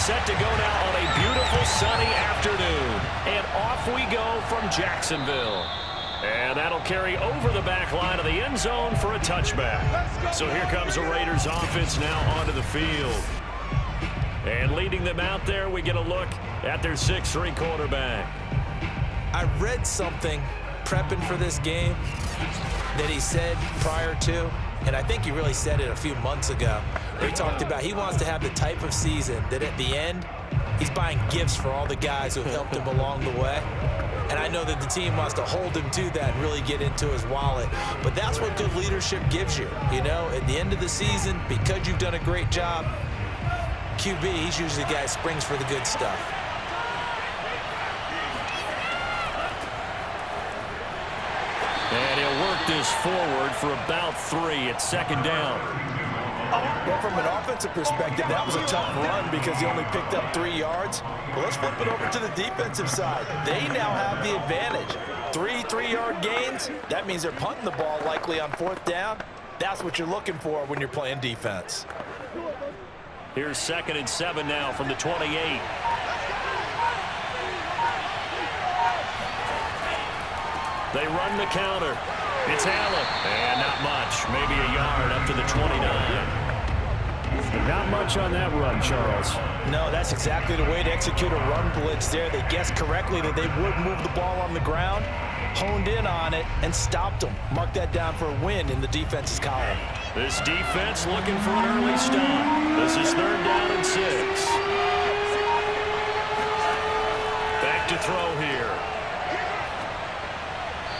set to go now on a beautiful sunny afternoon. And off we go from Jacksonville. And that'll carry over the back line of the end zone for a touchback. So here comes the Raiders offense now onto the field. And leading them out there, we get a look at their 6'3" quarterback. I read something prepping for this game that he said prior to, and I think he really said it a few months ago, where he talked about he wants to have the type of season that at the end, he's buying gifts for all the guys who helped him along the way. And I know that the team wants to hold him to that and really get into his wallet. But that's what good leadership gives you. You know, at the end of the season, because you've done a great job, QB, he's usually the guy who springs for the good stuff. And he'll work this forward for about 3 at second down. Well, from an offensive perspective, that was a tough run because he only picked up 3 yards. Well, let's flip it over to the defensive side. They now have the advantage. 3 3-yard gains, that means they're punting the ball likely on 4th down. That's what you're looking for when you're playing defense. Here's 2nd and 7 now from the 28. They run the counter. It's Allen. And not much. Maybe a yard up to the 29. Not much on that run, Charles. No, that's exactly the way to execute a run blitz there. They guessed correctly that they would move the ball on the ground, honed in on it, and stopped them. Mark that down for a win in the defense's column. This defense looking for an early stop. This is 3rd down and 6. Back to throw here.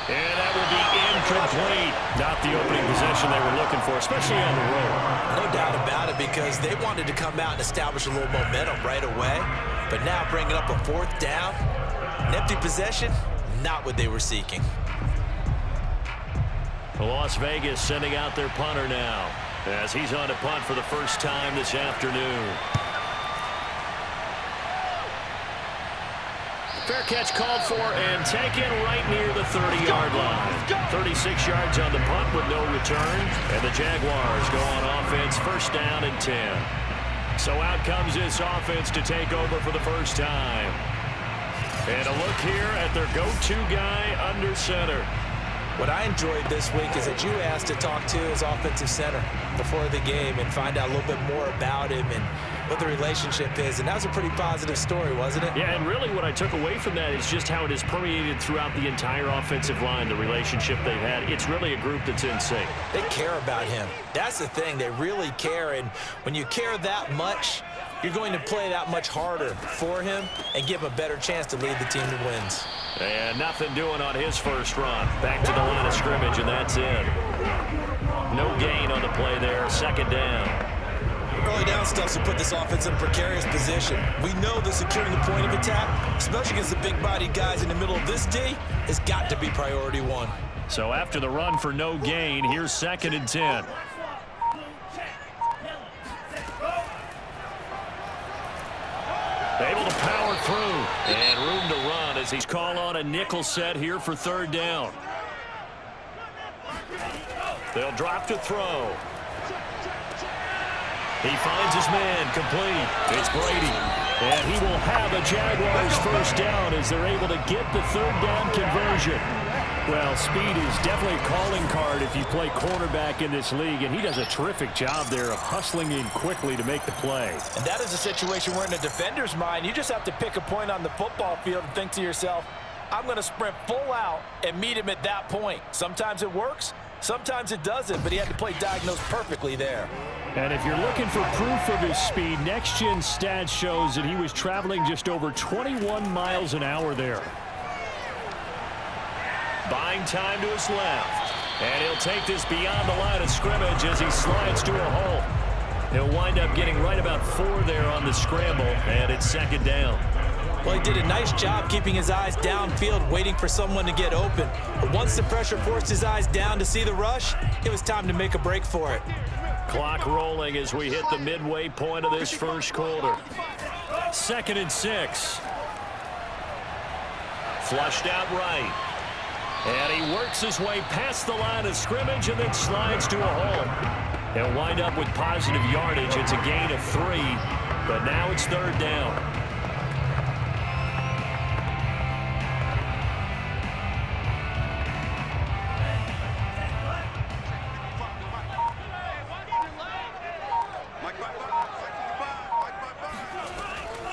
And that will be incomplete. Not the opening possession they were looking for, especially on the road. No doubt about it, because they wanted to come out and establish a little momentum right away. But now bringing up a 4th down, an empty possession, not what they were seeking. Las Vegas sending out their punter now as he's on to punt for the first time this afternoon. Fair catch called for and taken right near the 30-yard line. 36 yards on the punt with no return. And the Jaguars go on offense, 1st down and 10. So out comes this offense to take over for the first time. And a look here at their go-to guy under center. What I enjoyed this week is that you asked to talk to his offensive center before the game and find out a little bit more about him and what the relationship is. And that was a pretty positive story, wasn't it? Yeah, and really what I took away from that is just how it has permeated throughout the entire offensive line, the relationship they've had. It's really a group that's in sync. They care about him. That's the thing. They really care. And when you care that much, you're going to play that much harder for him and give him a better chance to lead the team to wins. And nothing doing on his first run. Back to the line of scrimmage, and that's it. No gain on the play there. 2nd down. Early down stuff to put this offense in a precarious position. We know that securing the point of attack, especially against the big-bodied guys in the middle of this D, has got to be priority 1. So after the run for no gain, here's 2nd and 10. Able to power through, and room to run as he's called on a nickel set here for 3rd down. They'll drop to throw. He finds his man, complete. It's Brady. And he will have a Jaguars 1st down as they're able to get the 3rd down conversion. Well, speed is definitely a calling card if you play cornerback in this league, and he does a terrific job there of hustling in quickly to make the play. And that is a situation where in a defender's mind, you just have to pick a point on the football field and think to yourself, I'm going to sprint full out and meet him at that point. Sometimes it works, sometimes it doesn't, but he had to play diagnosed perfectly there. And if you're looking for proof of his speed, Next Gen Stats shows that he was traveling just over 21 miles an hour there. Buying time to his left. And he'll take this beyond the line of scrimmage as he slides to a hole. He'll wind up getting right about 4 there on the scramble, and it's 2nd down. Well, he did a nice job keeping his eyes downfield, waiting for someone to get open. But once the pressure forced his eyes down to see the rush, it was time to make a break for it. Clock rolling as we hit the midway point of this first quarter. 2nd and 6. Flushed out right. And he works his way past the line of scrimmage and then slides to a hole. He'll wind up with positive yardage. It's a gain of 3. But now it's third down.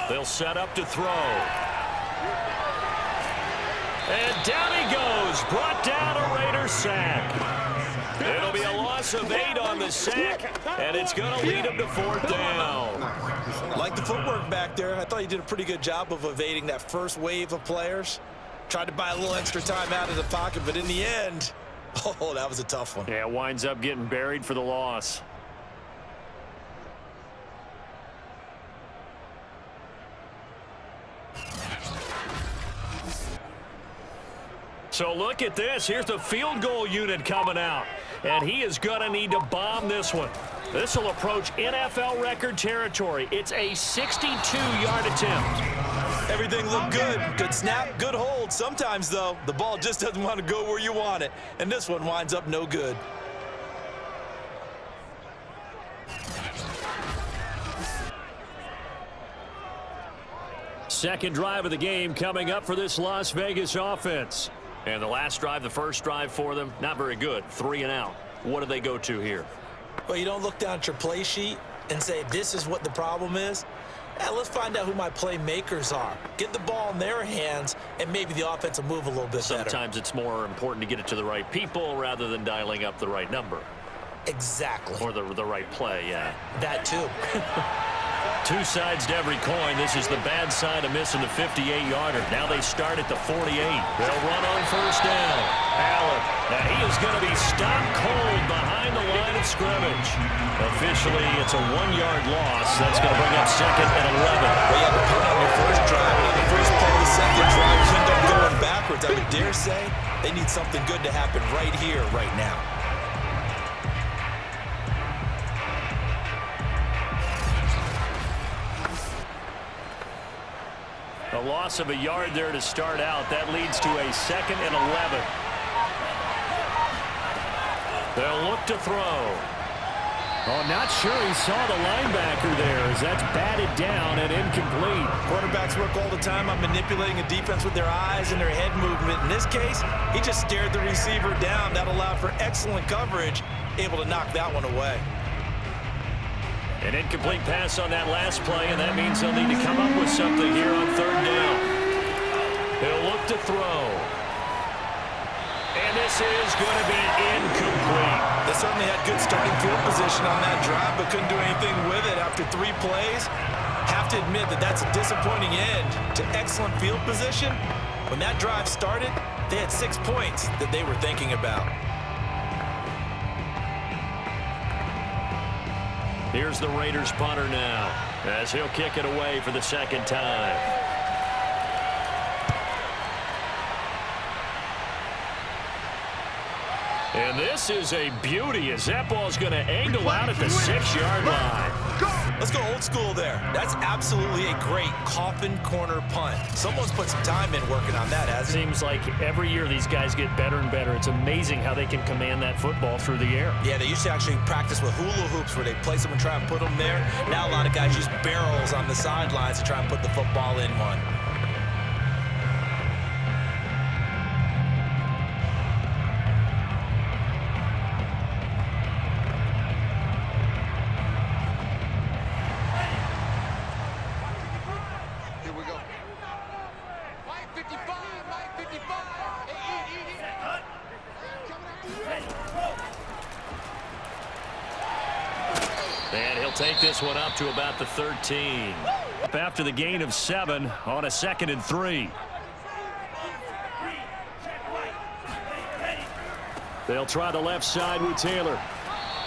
They'll set up to throw. And down he goes. Brought down, a Raider sack. It'll be a loss of 8 on the sack, and it's going to lead him to fourth down. Like the footwork back there. I thought he did a pretty good job of evading that first wave of players. Tried to buy a little extra time out of the pocket, but in the end, oh, that was a tough one. Yeah, winds up getting buried for the loss. So look at this. Here's the field goal unit coming out. And he is going to need to bomb this one. This will approach NFL record territory. It's a 62-yard attempt. Everything looked good. Good snap, good hold. Sometimes, though, the ball just doesn't want to go where you want it. And this one winds up no good. Second drive of the game coming up for this Las Vegas offense. And the last drive, the first drive for them, not very good. 3 and out. What do they go to here? Well, you don't look down at your play sheet and say, this is what the problem is. Let's find out who my playmakers are. Get the ball in their hands, and maybe the offense will move a little bit better. Sometimes it's more important to get it to the right people rather than dialing up the right number. Exactly. Or the right play, yeah. That too. Two sides to every coin. This is the bad side of missing the 58-yarder. Now they start at the 48. They'll run on first down. Allen. Now he is going to be stopped cold behind the line of scrimmage. Officially, it's a 1-yard loss. That's going to bring up second and 11. Well, you had to put on your first drive, and on the first play of the second drive, you end up going backwards. I would dare say they need something good to happen right here, right now. A loss of a yard there to start out. That leads to a second and 11. They'll look to throw. Oh, not sure he saw the linebacker there as that's batted down and incomplete. Quarterbacks work all the time on manipulating a defense with their eyes and their head movement. In this case, he just stared the receiver down. That allowed for excellent coverage, able to knock that one away. An incomplete pass on that last play, and that means they'll need to come up with something here on third down. He'll look to throw. And this is going to be incomplete. They certainly had good starting field position on that drive, but couldn't do anything with it after 3 plays. Have to admit that that's a disappointing end to excellent field position. When that drive started, they had 6 points that they were thinking about. Here's the Raiders punter now, as he'll kick it away for the second time. And this is a beauty as that ball's going to angle out at the 6-yard line. Let's go old school there. That's absolutely a great coffin corner punt. Someone's put some time in working on that, hasn't it? Seems like every year these guys get better and better. It's amazing how they can command that football through the air. Yeah, they used to actually practice with hula hoops where they place them and try and put them there. Now a lot of guys use barrels on the sidelines to try and put the football in one. And he'll take this one up to about the 13. After the gain of 7 on a 2nd and 3. They'll try the left side with Taylor.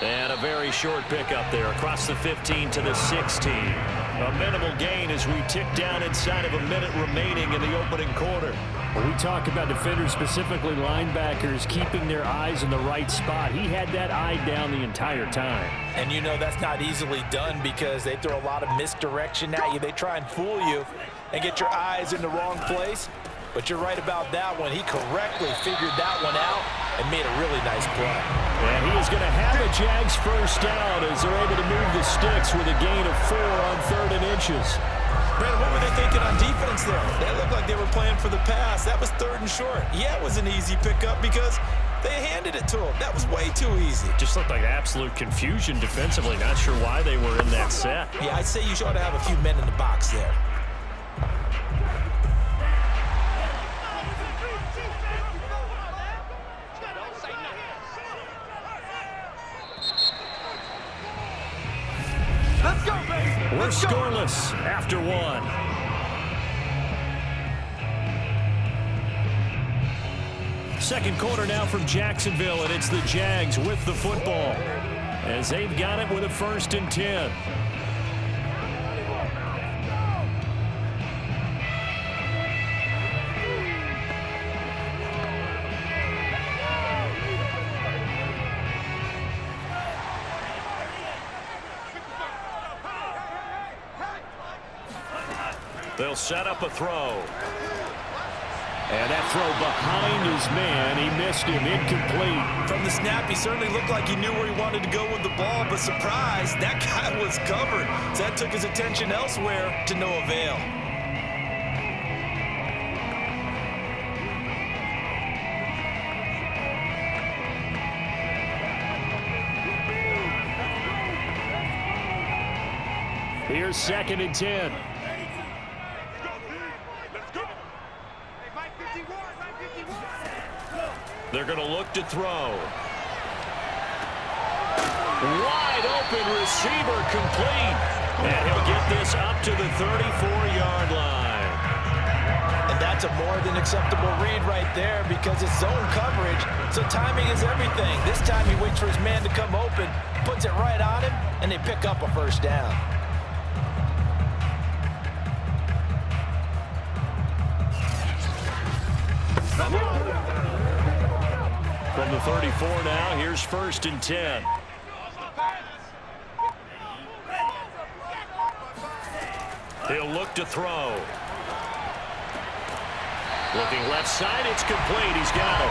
And a very short pickup there across the 15 to the 16. A minimal gain as we tick down inside of a minute remaining in the opening quarter. When we talk about defenders, specifically linebackers, keeping their eyes in the right spot. He had that eye down the entire time. And you know that's not easily done because they throw a lot of misdirection at you. They try and fool you and get your eyes in the wrong place. But you're right about that one. He correctly figured that one out and made a really nice play. And he is going to have a Jags first down as they're able to move the sticks with a gain of 4 on 3rd and inches. Brandon, what were they thinking on defense there? They looked like they were playing for the pass. That was 3rd and short. Yeah, it was an easy pickup because they handed it to him. That was way too easy. Just looked like absolute confusion defensively. Not sure why they were in that set. Yeah, I'd say you ought to have a few men in the box there. Let's go, baby. We're scoreless after 1. Second quarter now from Jacksonville, and it's the Jags with the football as they've got it with a 1st and 10. They'll set up a throw. And that throw behind his man, he missed him, incomplete. From the snap, he certainly looked like he knew where he wanted to go with the ball, but surprise, that guy was covered. So that took his attention elsewhere to no avail. Here's 2nd and 10. They're going to look to throw. Wide open receiver complete. And he'll get this up to the 34-yard line. And that's a more than acceptable read right there because it's zone coverage, so timing is everything. This time he waits for his man to come open, puts it right on him, and they pick up a first down. From the 34 now, here's 1st and 10. He'll look to throw. Looking left side, it's complete. He's got it.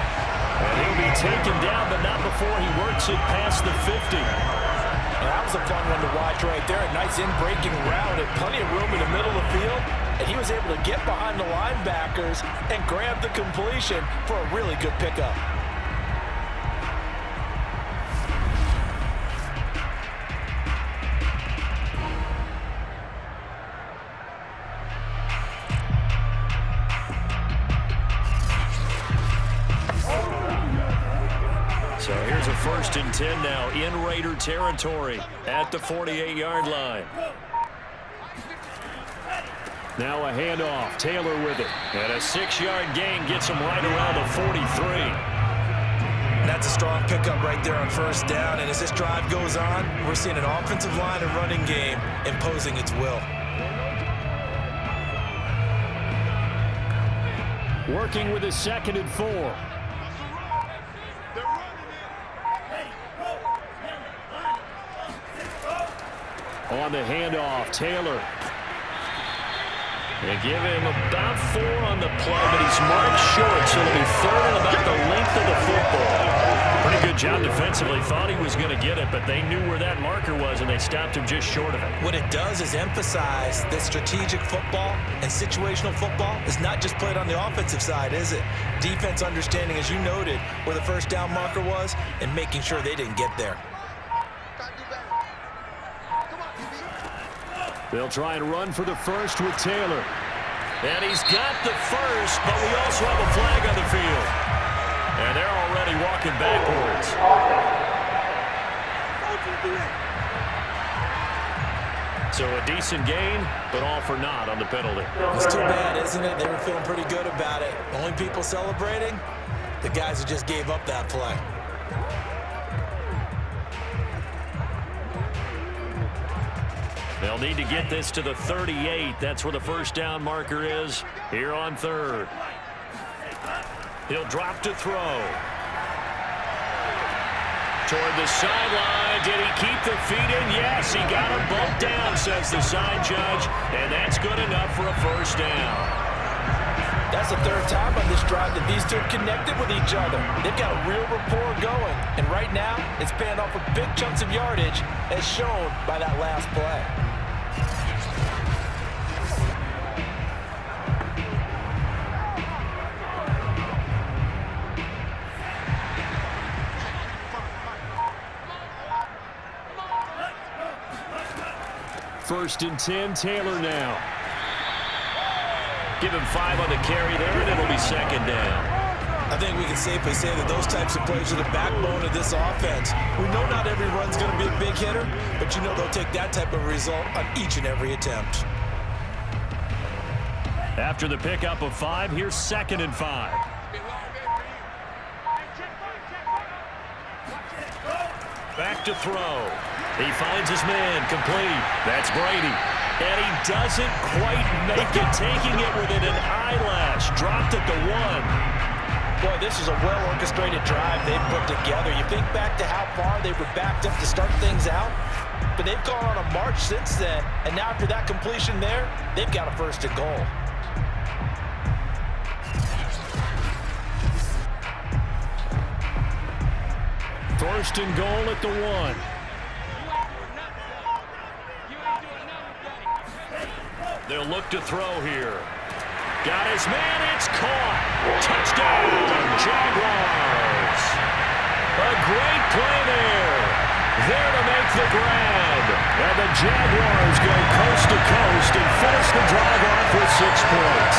And he'll be taken down, but not before he works it past the 50. And that was a fun one to watch right there. A nice in-breaking route and plenty of room in the middle of the field. And he was able to get behind the linebackers and grab the completion for a really good pickup. So here's a 1st and 10 now in Raider territory at the 48-yard line. Now a handoff. Taylor with it. And a 6-yard gain gets him right around the 43. That's a strong pickup right there on 1st down. And as this drive goes on, we're seeing an offensive line and running game imposing its will. Working with his 2nd and 4. On the handoff, Taylor. They give him about 4 on the play, but he's marked short, so it'll be 3rd and about the length of the football. Pretty good job defensively. Thought he was going to get it, but they knew where that marker was, and they stopped him just short of it. What it does is emphasize that strategic football and situational football is not just played on the offensive side, is it? Defense understanding, as you noted, where the 1st down marker was and making sure they didn't get there. They'll try and run for the 1st with Taylor. And he's got the 1st, but we also have a flag on the field. And they're already walking backwards. So a decent gain, but all for naught on the penalty. It's too bad, isn't it? They were feeling pretty good about it. Only people celebrating, the guys who just gave up that play. They'll need to get this to the 38. That's where the 1st down marker is here on 3rd. He'll drop to throw. Toward the sideline. Did he keep the feet in? Yes, he got them both down, says the side judge. And that's good enough for a 1st down. That's the third time on this drive that these two have connected with each other. They've got a real rapport going, and right now, it's paying off with big chunks of yardage, as shown by that last play. First and 10, Taylor now. Give him 5 on the carry there, and it'll be second down. I think we can safely say that those types of plays are the backbone of this offense. We know not every run's going to be a big hitter, but you know they'll take that type of result on each and every attempt. After the pickup of 5, here's second and 5. Back to throw. He finds his man, complete. That's Brady. And he doesn't quite make it, taking it within an eyelash. Dropped at the 1. Boy, this is a well-orchestrated drive they've put together. You think back to how far they were backed up to start things out, but they've gone on a march since then, and now after that completion there, they've got a first and goal. First and goal at the 1. They'll look to throw here. Got his man, it's caught. Touchdown, Jaguars. A great play there. There to make the grab. And the Jaguars go coast to coast and finish the drive off with 6 points.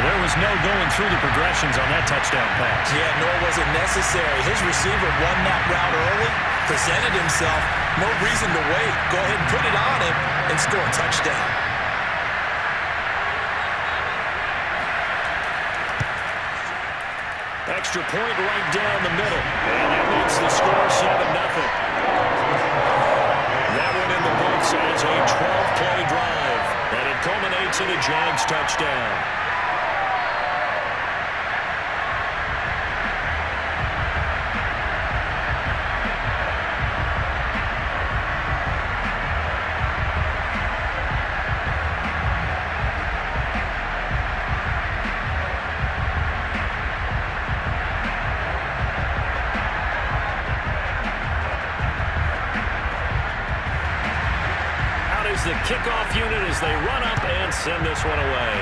There was no going through the progressions on that touchdown pass. Yeah, nor was it necessary. His receiver won that route early, presented himself, no reason to wait. Go ahead and put it on him and score a touchdown. Extra point right down the middle. And that makes the score 7-0. That one in the books as a 12-play drive. And it culminates in a Jags touchdown. The kickoff unit as they run up and send this one away.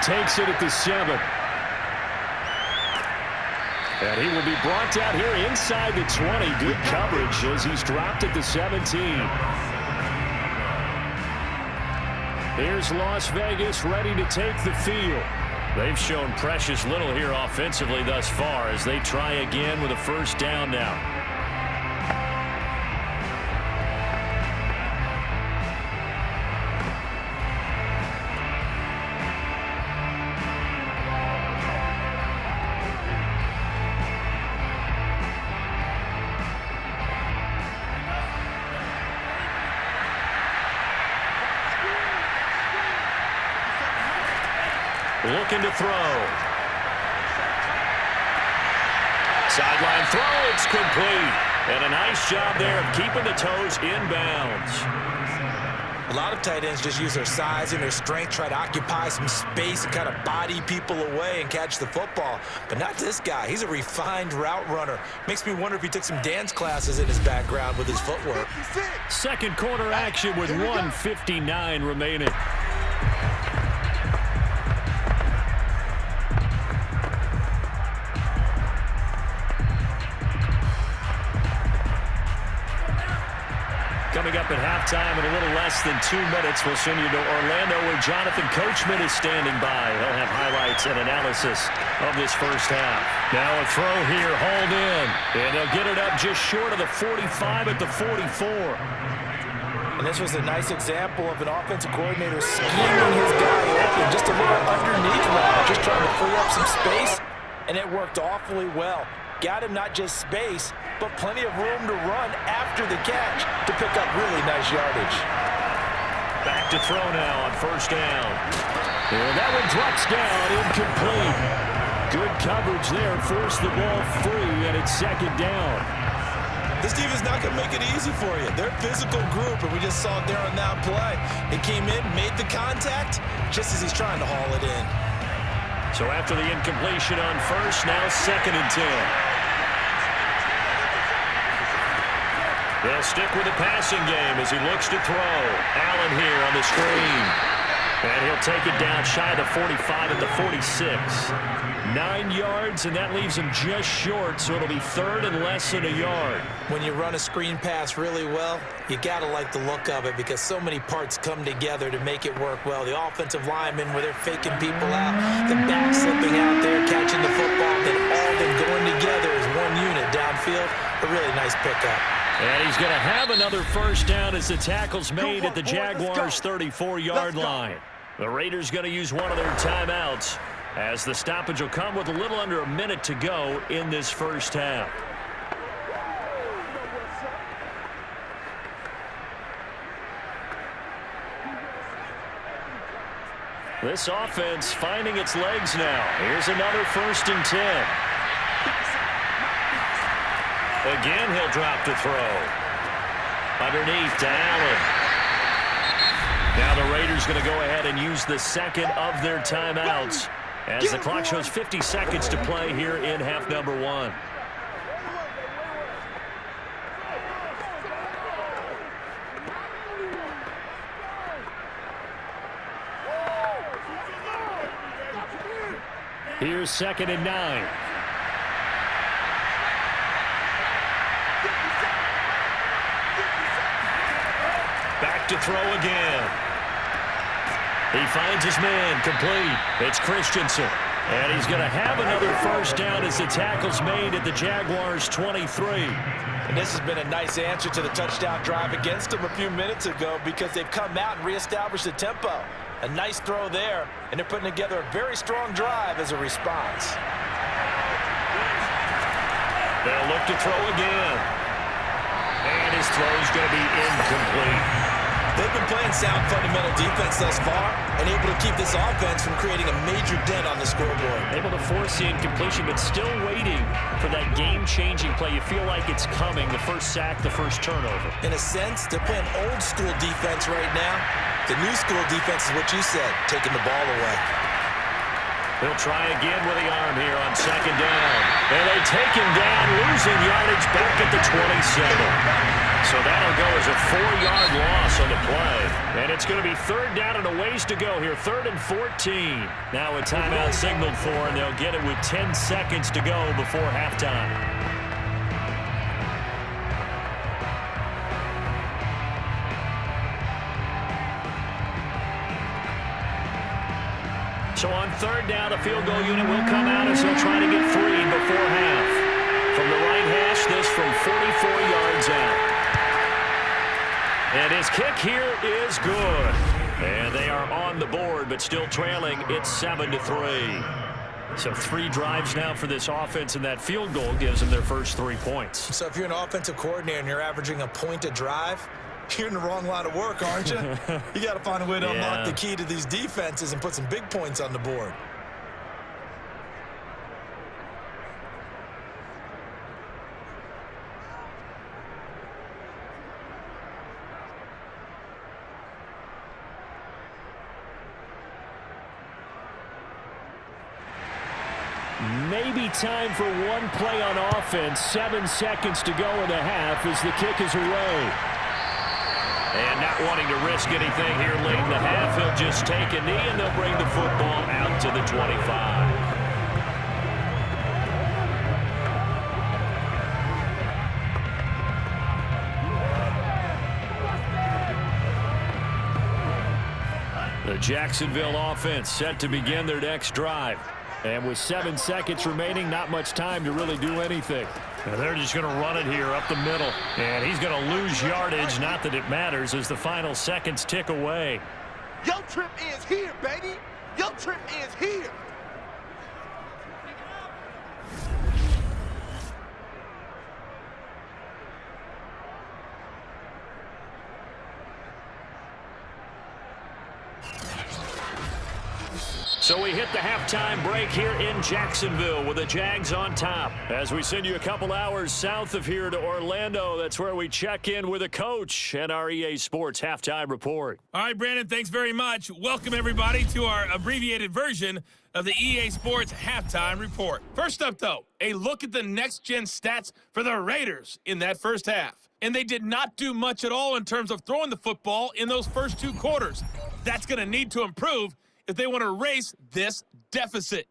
Takes it at the 7. And he will be brought down here inside the 20. Good coverage as he's dropped at the 17. Here's Las Vegas ready to take the field. They've shown precious little here offensively thus far as they try again with a first down now. Looking to throw. Sideline throw, it's complete. And a nice job there of keeping the toes inbounds. A lot of tight ends just use their size and their strength, try to occupy some space and kind of body people away and catch the football. But not this guy. He's a refined route runner. Makes me wonder if he took some dance classes in his background with his footwork. Second quarter action with 1:59 remaining. Coming up at halftime in a little less than 2 minutes, we'll send you to Orlando where Jonathan Coachman is standing by. He'll have highlights and analysis of this first half. Now a throw here, hauled in. And they'll get it up just short of the 45 at the 44. And this was a nice example of an offensive coordinator scheming his guy open. Just a little underneath route, just trying to free up some space. And it worked awfully well. Got him not just space, but plenty of room to run after the catch to pick up really nice yardage. Back to throw now on first down. And that one drops down, incomplete. Good coverage there, forced the ball free, and it's second down. This team is not going to make it easy for you. They're a physical group, and we just saw it there on that play. He came in, made the contact, just as he's trying to haul it in. So after the incompletion on first, now 2nd and 10. They'll stick with the passing game as he looks to throw. Allen here on the screen. And he'll take it down shy of the 45 at the 46. 9 yards, and that leaves him just short, so it'll be 3rd and less than a yard. When you run a screen pass really well, you got to like the look of it because so many parts come together to make it work well. The offensive linemen, where they're faking people out, the back slipping out there, catching the football, then all of them going together as one unit downfield. A really nice pickup. And he's going to have another first down as the tackle's made at the Jaguars' 34-yard line. The Raiders going to use one of their timeouts as the stoppage will come with a little under a minute to go in this first half. This offense finding its legs now. Here's another 1st and 10. Again, he'll drop to throw. Underneath to Allen. Now the Raiders going to go ahead and use the 2nd of their timeouts as the clock shows 50 seconds to play here in half number 1. Here's 2nd and 9. Back to throw again. He finds his man complete. It's Christensen. And he's going to have another first down as the tackle's made at the Jaguars' 23. And this has been a nice answer to the touchdown drive against them a few minutes ago because they've come out and reestablished the tempo. A nice throw there, and they're putting together a very strong drive as a response. They'll look to throw again. And his throw's going to be incomplete. They've been playing sound fundamental defense thus far and able to keep this offense from creating a major dent on the scoreboard. Able to force the incompletion, but still waiting for that game-changing play. You feel like it's coming, the first sack, the first turnover. In a sense, they're playing old-school defense right now. The new-school defense is what you said, taking the ball away. They'll try again with the arm here on 2nd down. And they take him down, losing yardage back at the 27. So that'll go as a 4-yard loss on the play. And it's going to be 3rd down and a ways to go here, 3rd and 14. Now a timeout signaled for, and they'll get it with 10 seconds to go before halftime. So on 3rd down, the field goal unit will come out as they'll try to get 3 before half. From the right hash, this from 44 yards out. And his kick here is good. And they are on the board, but still trailing. It's 7-3. So 3 drives now for this offense, and that field goal gives them their first 3 points. So if you're an offensive coordinator and you're averaging a point a drive, you're in the wrong line of work, aren't you? You got to find a way to unlock the key to these defenses and put some big points on the board. Maybe time for one play on offense. 7 seconds to go in the half as the kick is away. And not wanting to risk anything here late in the half, he'll just take a knee and they'll bring the football out to the 25. The Jacksonville offense set to begin their next drive. And with 7 seconds remaining, not much time to really do anything. And they're just going to run it here up the middle. And he's going to lose yardage, not that it matters, as the final seconds tick away. Your trip is here, baby. Your trip is here. So we hit the halftime break here in Jacksonville with the Jags on top. As we send you a couple hours south of here to Orlando, that's where we check in with a coach and our EA Sports halftime report. All right, Brandon, thanks very much. Welcome, everybody, to our abbreviated version of the EA Sports halftime report. First up, though, a look at the next-gen stats for the Raiders in that first half. And they did not do much at all in terms of throwing the football in those first two quarters. That's going to need to improve if they want to erase this deficit.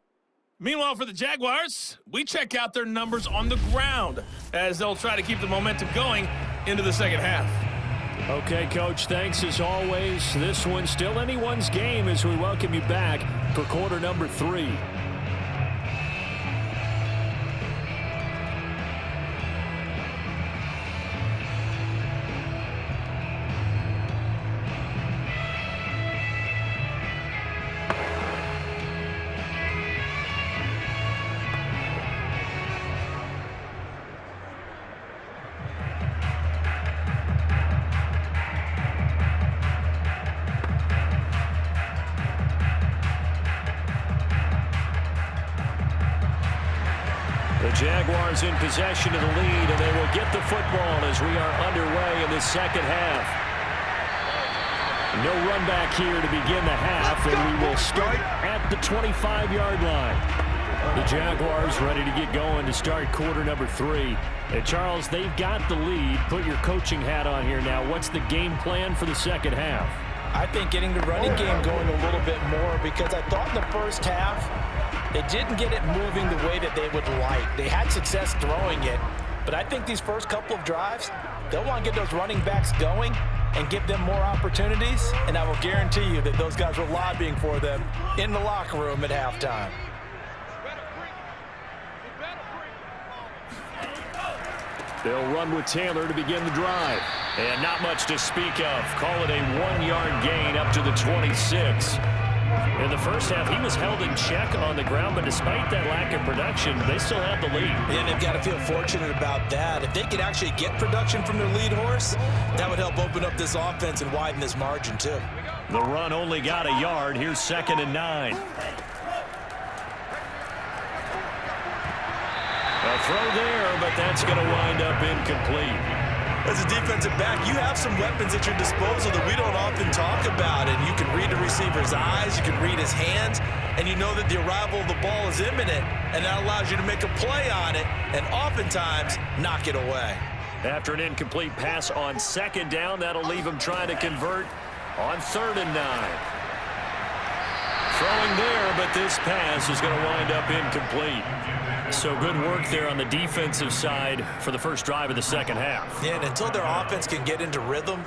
Meanwhile, for the Jaguars, we check out their numbers on the ground as they'll try to keep the momentum going into the second half. Okay, Coach, thanks as always. This one's still anyone's game as we welcome you back for quarter number 3. The Jaguars in possession of the lead, and they will get the football as we are underway in the second half. No run back here to begin the half, and we will start at the 25-yard line. The Jaguars ready to get going to start quarter number 3. And Charles, they've got the lead. Put your coaching hat on here now. What's the game plan for the second half? I think getting the running game going a little bit more, because I thought in the first half they didn't get it moving the way that they would like. They had success throwing it, but I think these first couple of drives, they'll want to get those running backs going and give them more opportunities, and I will guarantee you that those guys were lobbying for them in the locker room at halftime. They'll run with Taylor to begin the drive. And not much to speak of. Call it a 1-yard gain up to the 26. In the first half, he was held in check on the ground, but despite that lack of production, they still have the lead. Yeah, they've got to feel fortunate about that. If they could actually get production from their lead horse, that would help open up this offense and widen this margin, too. The run only got a yard. Here's 2nd and 9. A throw there, but that's going to wind up incomplete. As a defensive back, you have some weapons at your disposal that we don't often talk about, and you can read the receiver's eyes, you can read his hands, and you know that the arrival of the ball is imminent, and that allows you to make a play on it and oftentimes knock it away. After an incomplete pass on 2nd down, that'll leave him trying to convert on 3rd and 9. Throwing there, but this pass is going to wind up incomplete. So good work there on the defensive side for the first drive of the second half. Yeah, and until their offense can get into rhythm,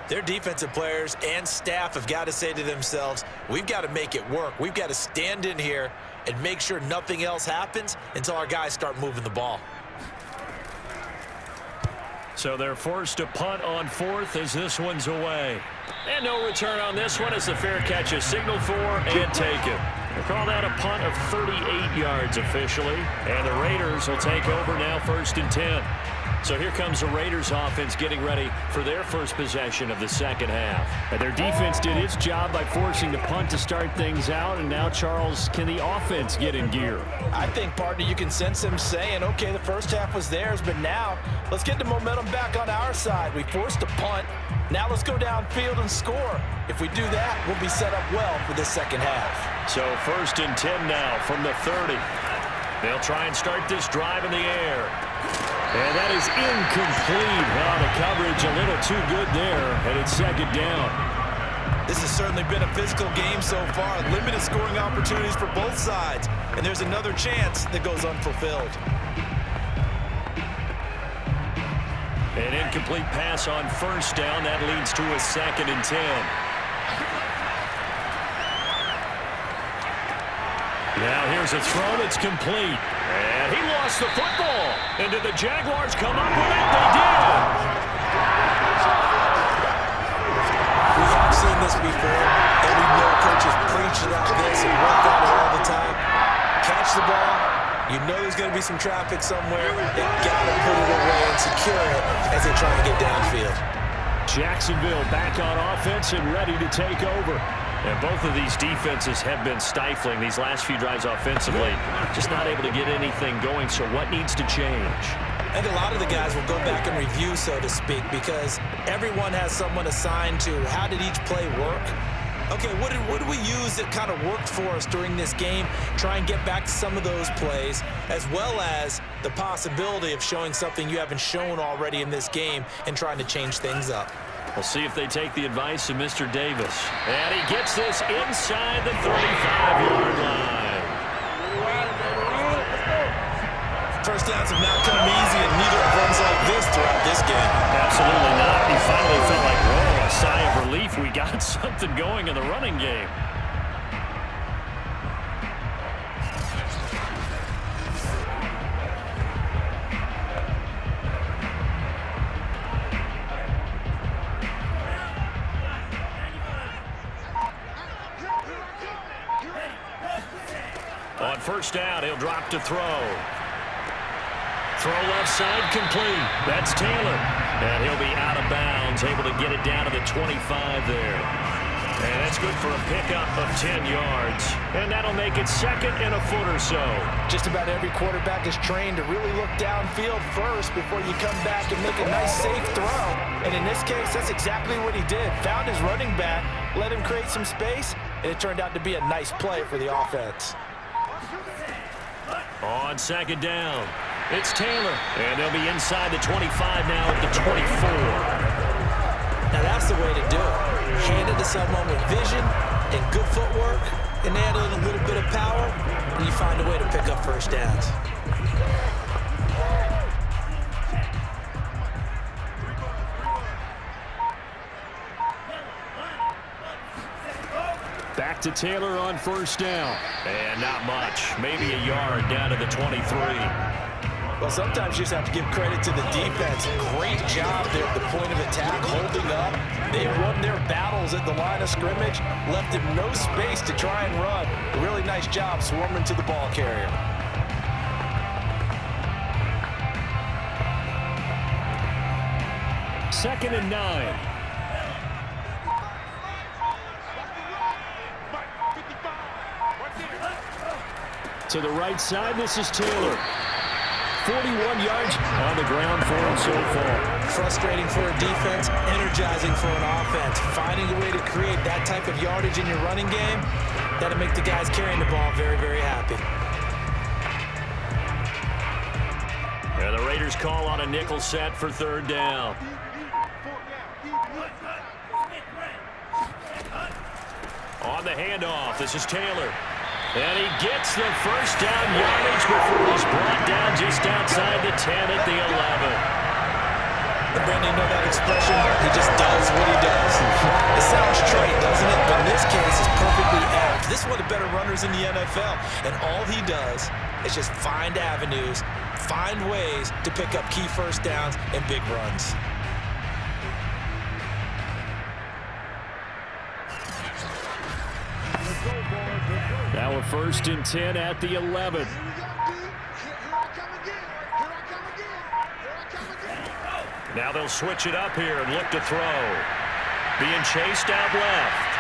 their defensive players and staff have got to say to themselves, we've got to make it work. We've got to stand in here and make sure nothing else happens until our guys start moving the ball. So they're forced to punt on 4th as this one's away. And no return on this one as the fair catch is signaled for and taken. They call that a punt of 38 yards officially. And the Raiders will take over now 1st and 10. So here comes the Raiders offense getting ready for their first possession of the second half. And their defense did its job by forcing the punt to start things out. And now, Charles, can the offense get in gear? I think, partner, you can sense them saying, okay, the first half was theirs, but now let's get the momentum back on our side. We forced a punt. Now let's go downfield and score. If we do that, we'll be set up well for the second half. So 1st and 10 now from the 30. They'll try and start this drive in the air. And that is incomplete. Well, the coverage a little too good there, and it's 2nd down. This has certainly been a physical game so far. Limited scoring opportunities for both sides. And there's another chance that goes unfulfilled. An incomplete pass on 1st down. That leads to a 2nd and 10. Now here's a throw that's complete. And he lost the football. And did the Jaguars come up with it? They did. We have seen this before, and we know coaches preach about this and work on it all the time. Catch the ball. You know there's going to be some traffic somewhere. They've got to put it away and secure it as they try to get downfield. Jacksonville back on offense and ready to take over. And both of these defenses have been stifling these last few drives offensively. Just not able to get anything going, so what needs to change? I think a lot of the guys will go back and review, so to speak, because everyone has someone assigned to how did each play work. Okay, what did we use that kind of worked for us during this game? Try and get back to some of those plays, as well as the possibility of showing something you haven't shown already in this game and trying to change things up. We'll see if they take the advice of Mr. Davis. And he gets this inside the 35-yard line. First downs have not come easy, and neither have runs like this throughout this game. Absolutely not. He finally felt like, whoa, a sigh of relief. We got something going in the running game. On first down, he'll drop to throw. Throw left side complete. That's Taylor. And he'll be out of bounds, able to get it down to the 25 there. And that's good for a pickup of 10 yards. And that'll make it second and a foot or so. Just about every quarterback is trained to really look downfield first before you come back and make a nice, safe throw. And in this case, that's exactly what he did. Found his running back, let him create some space, and it turned out to be a nice play for the offense. On second down, it's Taylor. And they'll be inside the 25 now at the 24. Now that's the way to do it. Hand it to someone with vision and good footwork, and add a little bit of power, and you find a way to pick up first downs. Back to Taylor on first down. And not much. Maybe a yard down to the 23. Well, sometimes you just have to give credit to the defense. Great job there at the point of attack, holding up. They won their battles at the line of scrimmage, left him no space to try and run. A really nice job swarming to the ball carrier. Second and 9. To the right side, this is Taylor. 41 yards on the ground for him so far. Frustrating for a defense, energizing for an offense. Finding a way to create that type of yardage in your running game, that'll make the guys carrying the ball very, very happy. And the Raiders call on a nickel set for third down. On the handoff, this is Taylor. And he gets the first down yardage before he's brought down just outside the 10 at the 11. Brandon, you know that expression? He just does what he does. It sounds trite, doesn't it? But in this case, it's perfectly apt. This is one of the better runners in the NFL. And all he does is just find avenues, find ways to pick up key first downs and big runs. Now a first and 10 at the 11. Now they'll switch it up here and look to throw. Being chased out left.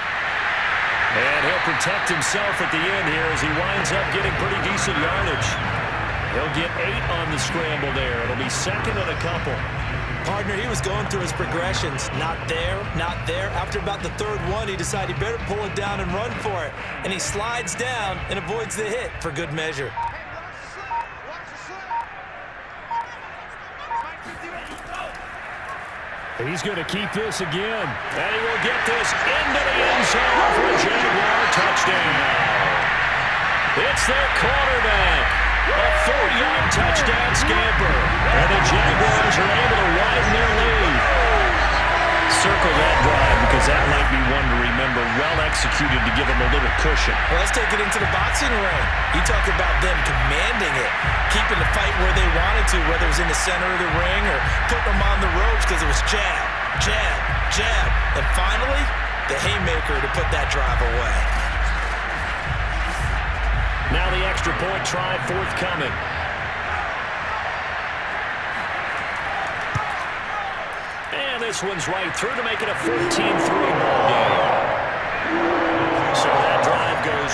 And he'll protect himself at the end here as he winds up getting pretty decent yardage. He'll get 8 on the scramble there. It'll be second and a couple. Partner, he was going through his progressions. Not there, not there. After about the third one, he decided he better pull it down and run for it. And he slides down and avoids the hit for good measure. He's going to keep this again. And he will get this into the end zone for a Jaguar touchdown. It's their quarterback. A 4-yard touchdown scamper. And the Jaguars are able to widen their lead. Circle that drive because that might be one to remember. Well executed to give them a little cushion. Well, let's take it into the boxing ring. You talk about them commanding it, keeping the fight where they wanted to, whether it was in the center of the ring or putting them on the ropes because it was jab, jab, jab. And finally, the haymaker to put that drive away. Now the extra point try forthcoming. And this one's right through to make it a 14-3 ball game.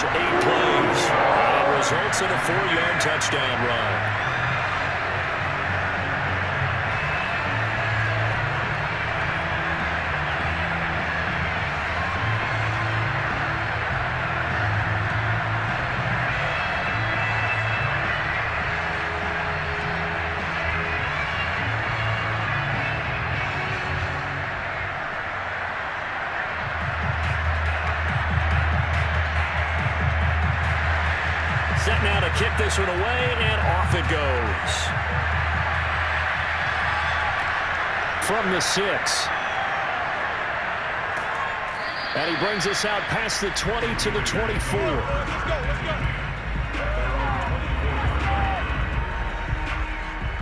those 8 plays. And it results in a 4-yard touchdown run. Set now to kick this one away, and off it goes. From the 6. And he brings us out past the 20 to the 24.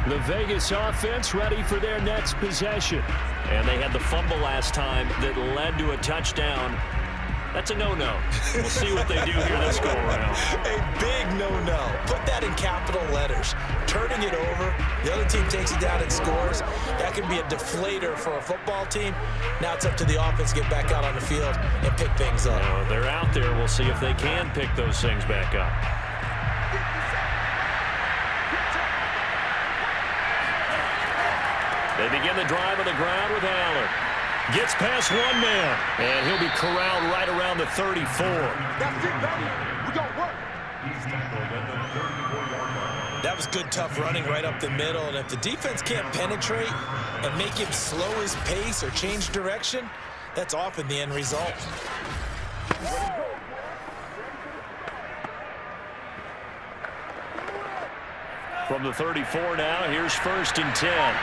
The Vegas offense ready for their next possession. And they had the fumble last time that led to a touchdown. That's a no-no. We'll see what they do here this go-around. A big no-no. Put that in capital letters. Turning it over, the other team takes it down and scores. That can be a deflator for a football team. Now it's up to the offense to get back out on the field and pick things up. They're out there. We'll see if they can pick those things back up. They begin the drive on the ground with Allen. Gets past one man, and he'll be corralled right around the 34. That's it, baby. We got work. That was good, tough running right up the middle. And if the defense can't penetrate and make him slow his pace or change direction, that's often the end result. From the 34 now, here's 1st and 10.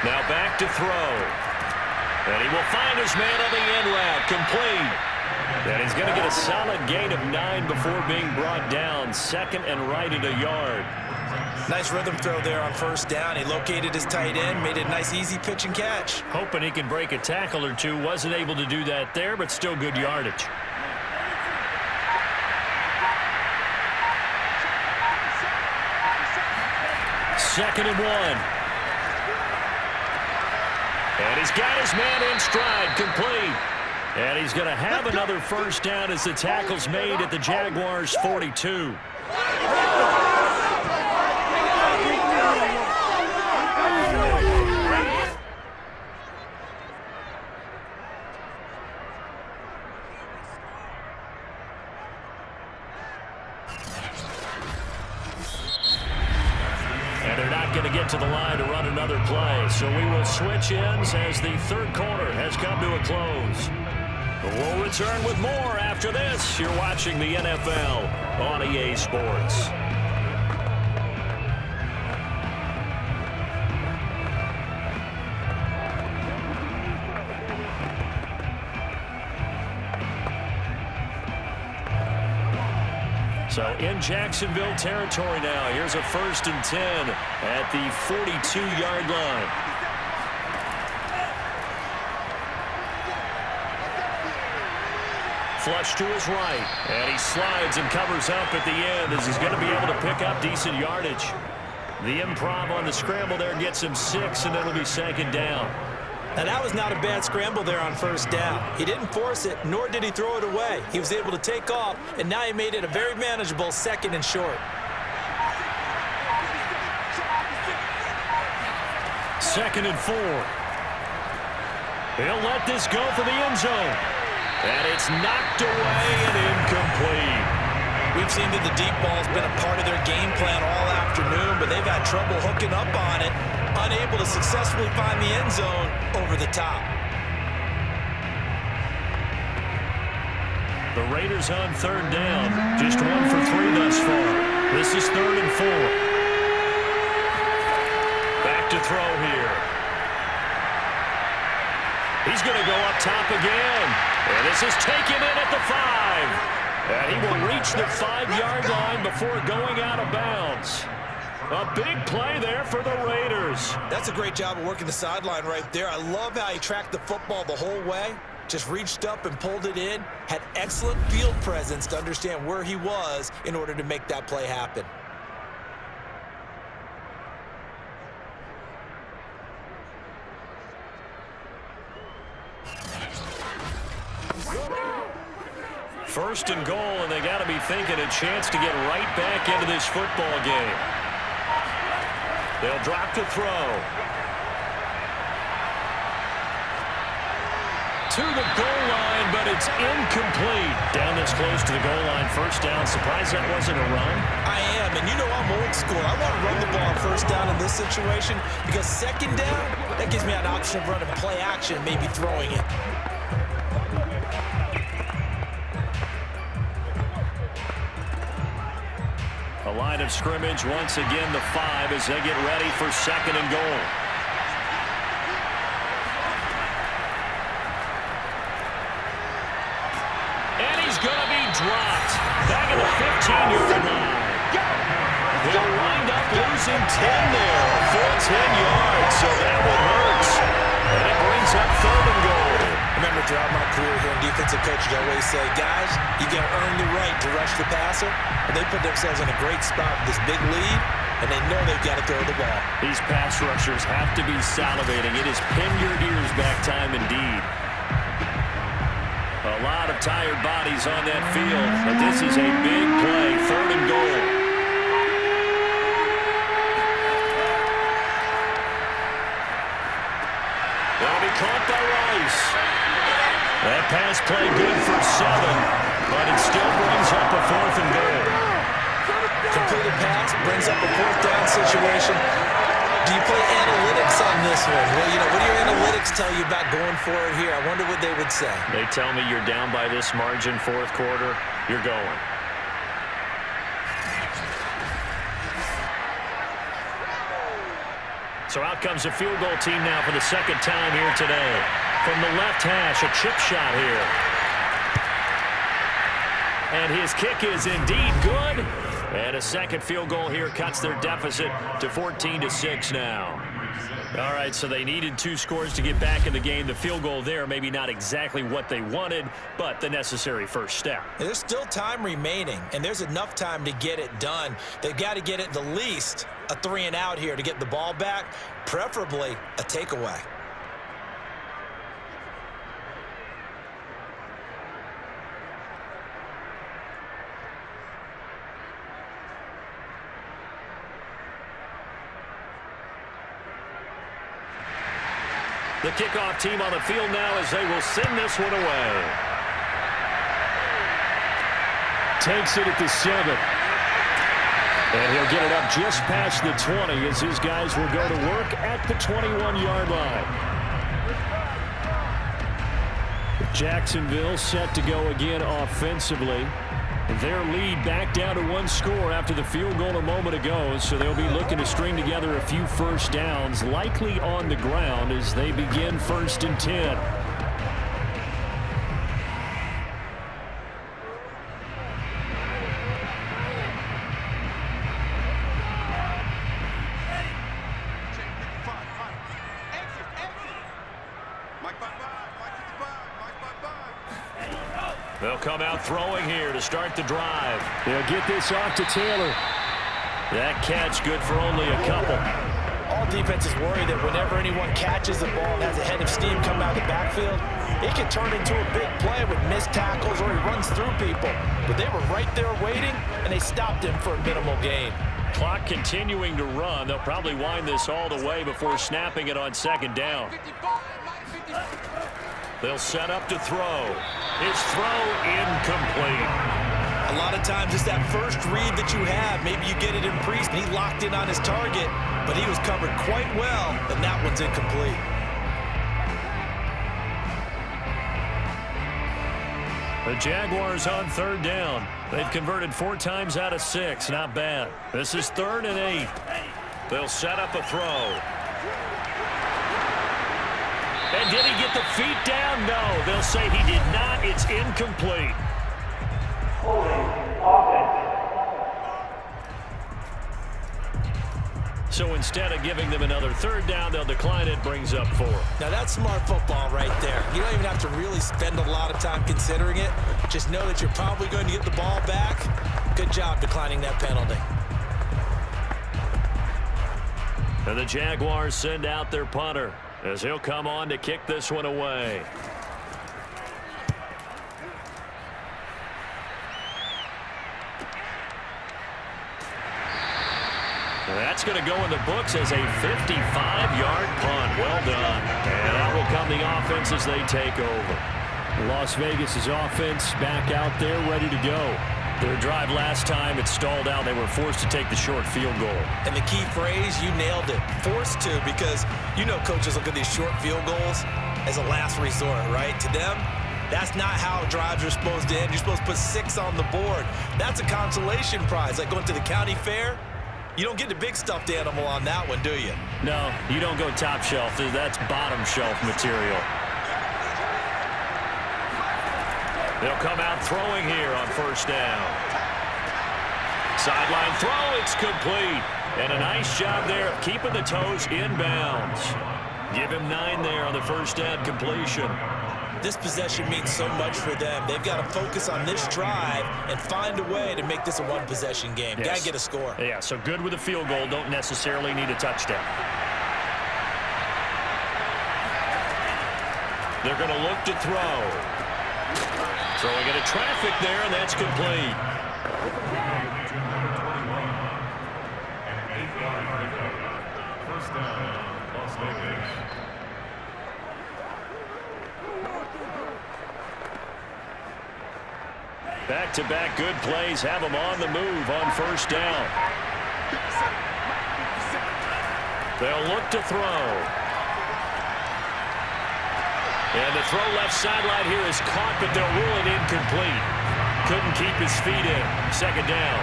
Now back to throw. And he will find his man on the end route, complete. And he's going to get a solid gain of 9 before being brought down. 2nd and right at a yard. Nice rhythm throw there on 1st down. He located his tight end, made it a nice easy pitch and catch. Hoping he can break a tackle or two. Wasn't able to do that there, but still good yardage. Second and 1. And he's got his man in stride, complete. And he's going to have another 1st down as the tackle's made at the Jaguars' 42. Going to get to the line to run another play. So we will switch ends as the 3rd quarter has come to a close. We'll return with more after this. You're watching the NFL on EA Sports. So in Jacksonville territory now. Here's a 1st and 10 at the 42-yard line. Flush to his right. And he slides and covers up at the end as he's going to be able to pick up decent yardage. The improv on the scramble there gets him 6, and it'll be 2nd down. Now, that was not a bad scramble there on 1st down. He didn't force it, nor did he throw it away. He was able to take off, and now he made it a very manageable 2nd and short. 2nd and 4. He'll let this go for the end zone. And it's knocked away and incomplete. We've seen that the deep ball's been a part of their game plan all afternoon, but they've had trouble hooking up on it, unable to successfully find the end zone over the top. The Raiders on 3rd down. Just 1 for 3 thus far. This is 3rd and 4. Back to throw here. He's going to go up top again. And this is taken in at the 5. And he will reach the 5-yard line before going out of bounds. A big play there for the Raiders. That's a great job of working the sideline right there. I love how he tracked the football the whole way. Just reached up and pulled it in. Had excellent field presence to understand where he was in order to make that play happen. First and goal, and they got to be thinking a chance to get right back into this football game. They'll drop to throw. To the goal line, but it's incomplete. Down this close to the goal line. First down. Surprised that wasn't a run. I am, and you know I'm old school. I want to run the ball first down in this situation because second down, that gives me an option of running play action, maybe throwing it. A line of scrimmage once again, the 5 as they get ready for second and goal. And he's going to be dropped. Back at the 15-yard line. They'll wind up losing 10 there. A full 10 yards, so that one hurts. And it brings up third and goal. Remember, throughout my career here in defensive coaches, I always say, guys, you got to earn the right to rush the passer. And they put themselves in a great spot with this big lead, and they know they've got to throw the ball. These pass rushers have to be salivating. It is pin your ears back time indeed. A lot of tired bodies on that field, but this is a big play, third and goal. That'll be caught by Rice. That pass play good for 7, but it still brings up a fourth and goal. Completed pass brings up a fourth down situation. Do you play analytics on this one? Well, you know, what do your analytics tell you about going forward here? I wonder what they would say. They tell me you're down by this margin, fourth quarter, you're going. So out comes the field goal team now for the second time here today. From the left hash, a chip shot here. And his kick is indeed good. And a second field goal here cuts their deficit to 14-6 now. All right, so they needed 2 scores to get back in the game. The field goal there, maybe not exactly what they wanted, but the necessary first step. There's still time remaining, and there's enough time to get it done. They've got to get it the least a 3 and out here to get the ball back, preferably a takeaway. The kickoff team on the field now as they will send this one away. Takes it at the 7. And he'll get it up just past the 20 as his guys will go to work at the 21-yard line. Jacksonville set to go again offensively. Their lead back down to 1 score after the field goal a moment ago, so they'll be looking to string together a few first downs, likely on the ground as they begin 1st and 10. They'll come out throwing here to start the drive. They'll get this off to Taylor. That catch good for only a couple. All defenses worry that whenever anyone catches the ball and has a head of steam coming out of the backfield, it can turn into a big play with missed tackles or he runs through people. But they were right there waiting, and they stopped him for a minimal gain. Clock continuing to run. They'll probably wind this all the way before snapping it on second down. They'll set up to throw. His throw incomplete. A lot of times it's that first read that you have. Maybe you get it in Priest, and he locked in on his target, but he was covered quite well, and that one's incomplete. The Jaguars on third down. They've converted 4 times out of 6. Not bad. This is 3rd and 8. They'll set up a throw. And did he get the feet down? No. They'll say he did not. It's incomplete. So instead of giving them another 3rd down, they'll decline it. Brings up 4. Now that's smart football right there. You don't even have to really spend a lot of time considering it. Just know that you're probably going to get the ball back. Good job declining that penalty. And the Jaguars send out their punter as he'll come on to kick this one away. That's going to go in the books as a 55-yard punt. Well done. And out will come the offense as they take over. Las Vegas' offense back out there ready to go. Their drive last time, it stalled out. They were forced to take the short field goal. And the key phrase, you nailed it. Forced to, because you know coaches look at these short field goals as a last resort, right? To them, that's not how drives are supposed to end. You're supposed to put 6 on the board. That's a consolation prize. Like going to the county fair, you don't get the big stuffed animal on that one, do you? No, you don't go top shelf. That's bottom shelf material. They'll come out throwing here on first down. Sideline throw, it's complete. And a nice job there of keeping the toes inbounds. Give him 9 there on the first down completion. This possession means so much for them. They've got to focus on this drive and find a way to make this a one-possession game. Yes. Got to get a score. Yeah, so good with a field goal. Don't necessarily need a touchdown. They're going to look to throw. Throwing into traffic there, and that's complete. First down, Las Vegas. Back-to-back good plays have them on the move on first down. They'll look to throw. And the throw left sideline here is caught, but they'll rule it incomplete. Couldn't keep his feet in. Second down.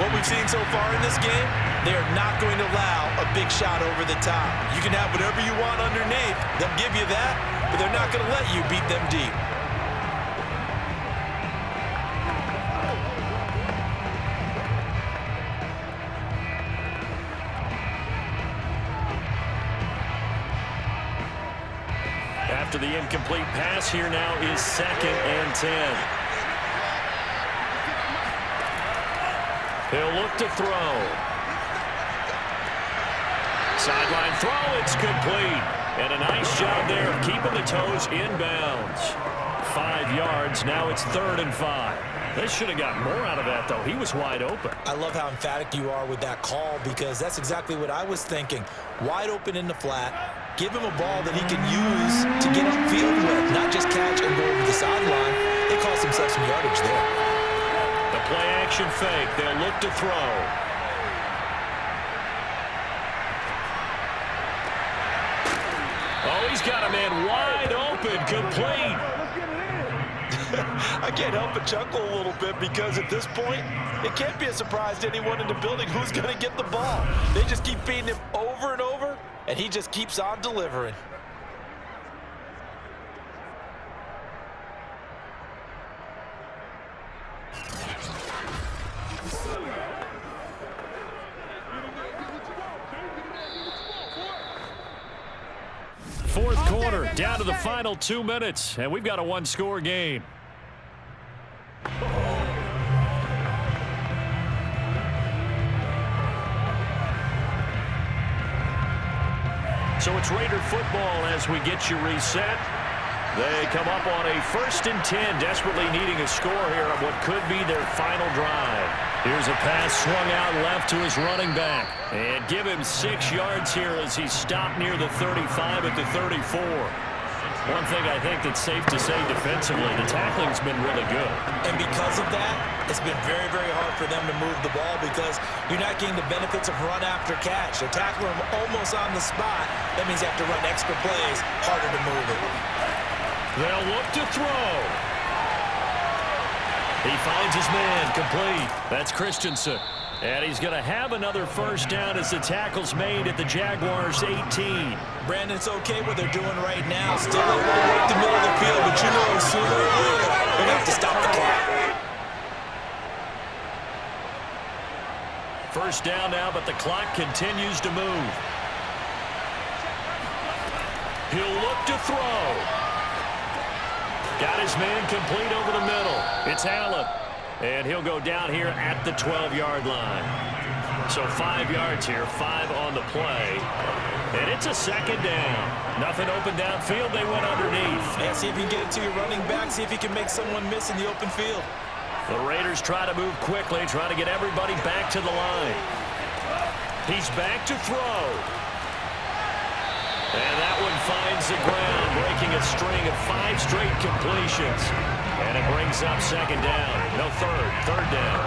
What we've seen so far in this game, they are not going to allow a big shot over the top. You can have whatever you want underneath. They'll give you that, but they're not going to let you beat them deep. After the incomplete pass, here now is 2nd and 10. He'll look to throw. Sideline throw, it's complete. And a nice job there of keeping the toes inbounds. 5 yards, now it's 3rd and 5. They should have got more out of that, though. He was wide open. I love how emphatic you are with that call, because that's exactly what I was thinking. Wide open in the flat. Give him a ball that he can use to get upfield with, not just catch and go over the sideline. They cost themselves some yardage there. The play-action fake. They'll look to throw. Oh, he's got a man wide open, complete. I can't help but chuckle a little bit, because at this point, it can't be a surprise to anyone in the building who's going to get the ball. They just keep feeding him over and over, and he just keeps on delivering. Fourth quarter, down to the final 2 minutes, and we've got a one-score game. So it's Raider football as we get you reset. They come up on a 1st and 10, desperately needing a score here on what could be their final drive. Here's a pass swung out left to his running back. And give him 6 yards here as he stopped near the 35 at the 34. One thing I think that's safe to say defensively, the tackling's been really good. And because of that, it's been very, very hard for them to move the ball, because you're not getting the benefits of run after catch. They're tackling them almost on the spot. That means they have to run extra plays, harder to move it. They'll look to throw. He finds his man, complete. That's Christensen. And he's going to have another first down as the tackle's made at the Jaguars' 18. Brandon, it's okay what they're doing right now. Still able to work the middle of the field, but you know sooner or later they're going to have to stop the clock. First down now, but the clock continues to move. He'll look to throw. Got his man complete over the middle. It's Allen. And he'll go down here at the 12-yard line. So 5 yards here, 5 on the play. And it's a 2nd down. Nothing open downfield. They went underneath. Yeah, see if you can get it to your running back. See if you can make someone miss in the open field. The Raiders try to move quickly, trying to get everybody back to the line. He's back to throw. And that one finds the ground, breaking a string of 5 straight completions. And it brings up second down. No, third down.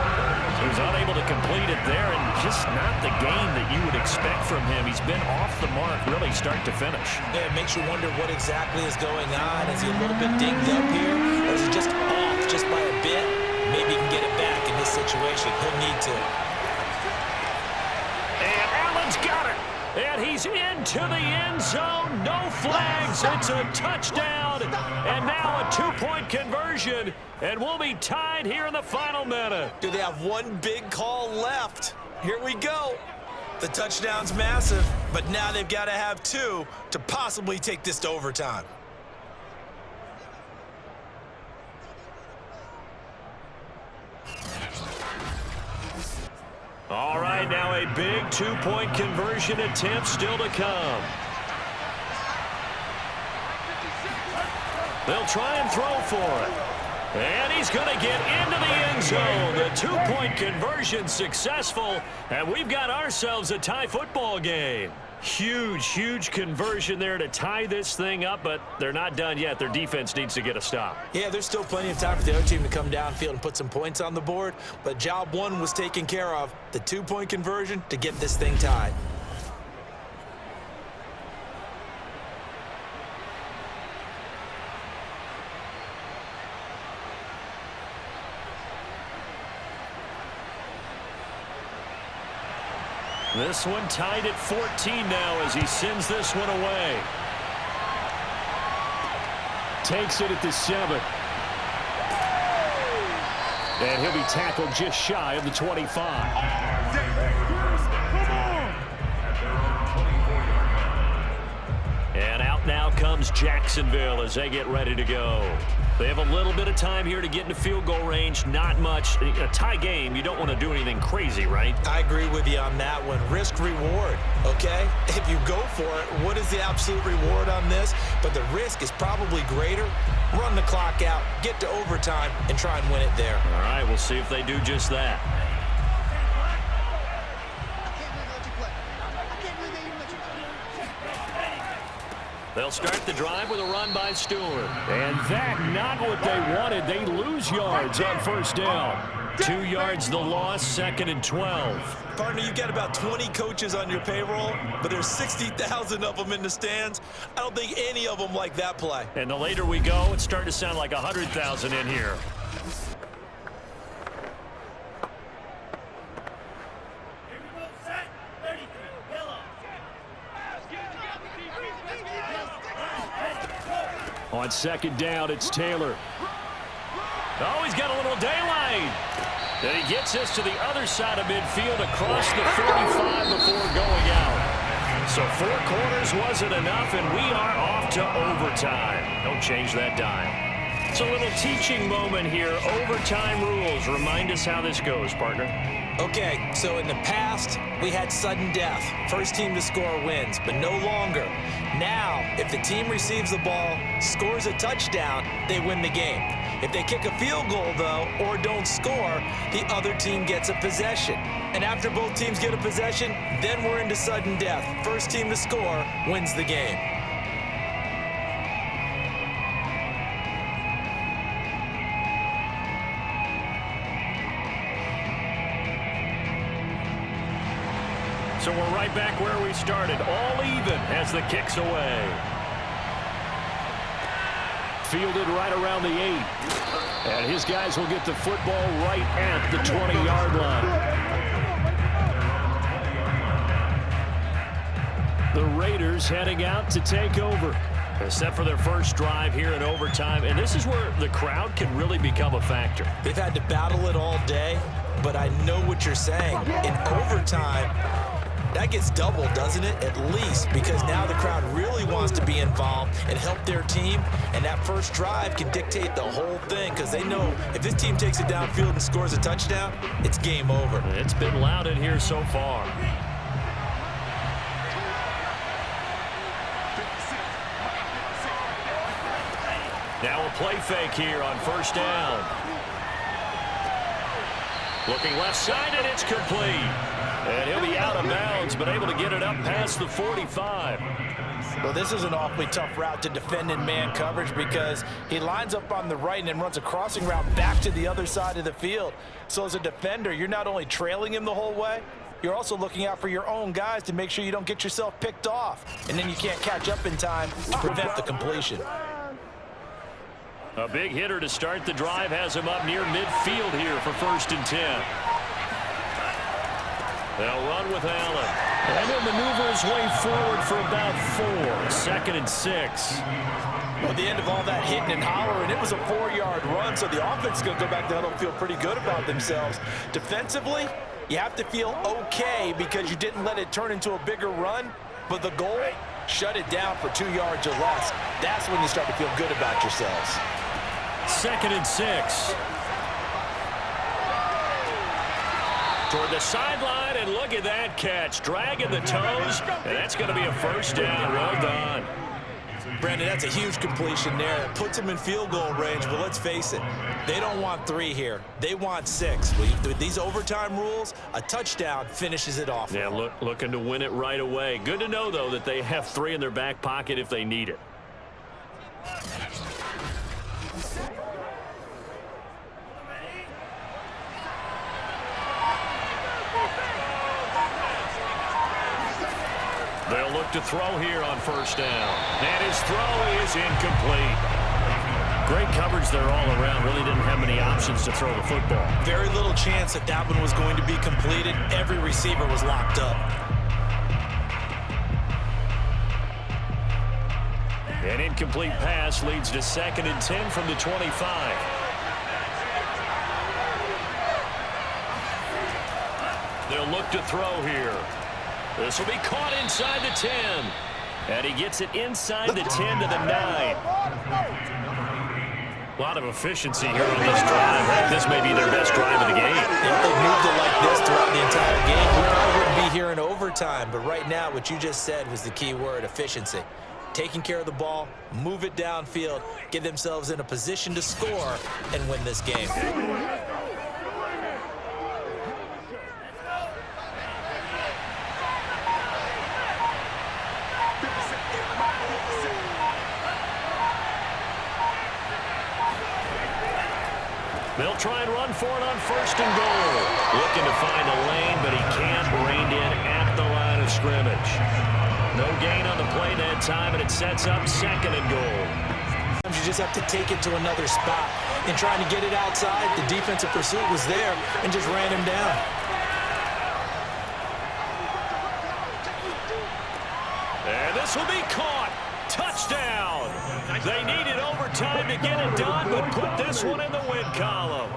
He was unable to complete it there, and just not the game that you would expect from him. He's been off the mark really start to finish. Yeah, it makes you wonder what exactly is going on. Is he a little bit dinged up here, or is he just off just by a bit? Maybe he can get it back in this situation. He'll need to. And Allen's got it. And he's into the end zone. No flags. It's a touchdown. And now a 2-point conversion. And we'll be tied here in the final minute. Do they have one big call left? Here we go. The touchdown's massive, but now they've got to have 2 to possibly take this to overtime. All right, now a big 2-point conversion attempt still to come. They'll try and throw for it. And he's going to get into the end zone. The 2-point conversion successful, and we've got ourselves a tie football game. Huge conversion there to tie this thing up, but they're not done yet. Their defense needs to get a stop. Yeah, there's still plenty of time for the other team to come downfield and put some points on the board, but job 1 was taken care of. The 2-point conversion to get this thing tied. This one tied at 14 now as he sends this one away. Takes it at the 7. And he'll be tackled just shy of the 25. And out now comes Jacksonville as they get ready to go. They have a little bit of time here to get into field goal range. Not much. A tie game, you don't want to do anything crazy, right? I agree with you on that one. Risk reward, okay? If you go for it, what is the absolute reward on this? But the risk is probably greater. Run the clock out, get to overtime, and try and win it there. All right, we'll see if they do just that. They'll start the drive with a run by Stewart. And that, not what they wanted. They lose yards on first down. 2 yards the loss, 2nd and 12. Partner, you've got about 20 coaches on your payroll, but there's 60,000 of them in the stands. I don't think any of them like that play. And the later we go, it's starting to sound like 100,000 in here. On second down, it's Taylor. Oh, he's got a little daylight. Then he gets us to the other side of midfield across the 45 before going out. So 4 quarters wasn't enough, and we are off to overtime. Don't change that dime. It's a little teaching moment here. Overtime rules. Remind us how this goes, partner. Okay, so in the past, we had sudden death. First team to score wins, but no longer. Now, if the team receives the ball, scores a touchdown, they win the game. If they kick a field goal, though, or don't score, the other team gets a possession. And after both teams get a possession, then we're into sudden death. First team to score wins the game. So we're right back where we started, all even as the kick's away. Fielded right around the 8. And his guys will get the football right at the 20-yard line. The Raiders heading out to take over. Set for their first drive here in overtime. And this is where the crowd can really become a factor. They've had to battle it all day, but I know what you're saying. In overtime, that gets double, doesn't it? At least, because now the crowd really wants to be involved and help their team, and that first drive can dictate the whole thing because they know if this team takes it downfield and scores a touchdown, it's game over. It's been loud in here so far. Now a play fake here on first down. Looking left side, and it's complete. And he'll be out of bounds yards, but able to get it up past the 45. Well, this is an awfully tough route to defend in man coverage because he lines up on the right and then runs a crossing route back to the other side of the field. So as a defender, you're not only trailing him the whole way, you're also looking out for your own guys to make sure you don't get yourself picked off. And then you can't catch up in time to prevent the completion. A big hitter to start the drive has him up near midfield here for 1st and 10. They'll run with Allen. And he'll maneuver his way forward for about 4. 2nd and 6. Well, at the end of all that hitting and hollering, it was a 4-yard run, so the offense is going to go back down and feel pretty good about themselves. Defensively, you have to feel okay because you didn't let it turn into a bigger run, but the goal, shut it down for 2 yards or less. That's when you start to feel good about yourselves. 2nd and 6. Toward the sideline, and look at that catch. Dragging the toes, and that's going to be a 1st down. Well done. Brandon, that's a huge completion there. It puts them in field goal range, but let's face it, they don't want 3 here. They want 6. With these overtime rules, a touchdown finishes it off. Yeah, looking to win it right away. Good to know, though, that they have 3 in their back pocket if they need it. They'll look to throw here on 1st down. And his throw is incomplete. Great coverage there all around. Really didn't have many options to throw the football. Very little chance that that one was going to be completed. Every receiver was locked up. An incomplete pass leads to 2nd and 10 from the 25. They'll look to throw here. This will be caught inside the 10. And he gets it inside the 10 to the 9. A lot of efficiency here on this drive. This may be their best drive of the game. If they moved it like this throughout the entire game, we probably wouldn't be here in overtime. But right now, what you just said was the key word, efficiency. Taking care of the ball, move it downfield, get themselves in a position to score, and win this game. They'll try and run for it on 1st and goal. Looking to find a lane, but he can't. Reined in at the line of scrimmage. No gain on the play that time, and it sets up 2nd and goal. You just have to take it to another spot. In trying to get it outside, the defensive pursuit was there and just ran him down. And this will be caught. Touchdown. They needed overtime to get it done, but put this one in the win column.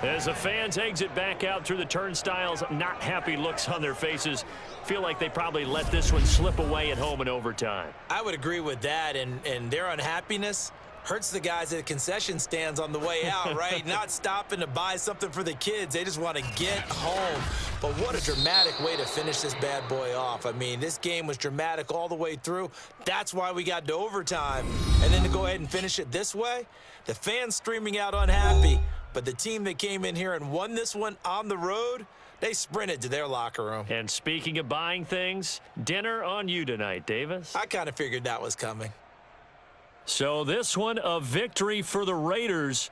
As the fans exit back out through the turnstiles, not happy looks on their faces. Feel like they probably let this one slip away at home in overtime. I would agree with that, and their unhappiness hurts the guys at the concession stands on the way out, right? Not stopping to buy something for the kids. They just want to get home. But what a dramatic way to finish this bad boy off. I mean, this game was dramatic all the way through. That's why we got to overtime. And then to go ahead and finish it this way, the fans streaming out unhappy. But the team that came in here and won this one on the road, they sprinted to their locker room. And speaking of buying things, dinner on you tonight, Davis. I kind of figured that was coming. So this one, a victory for the Raiders.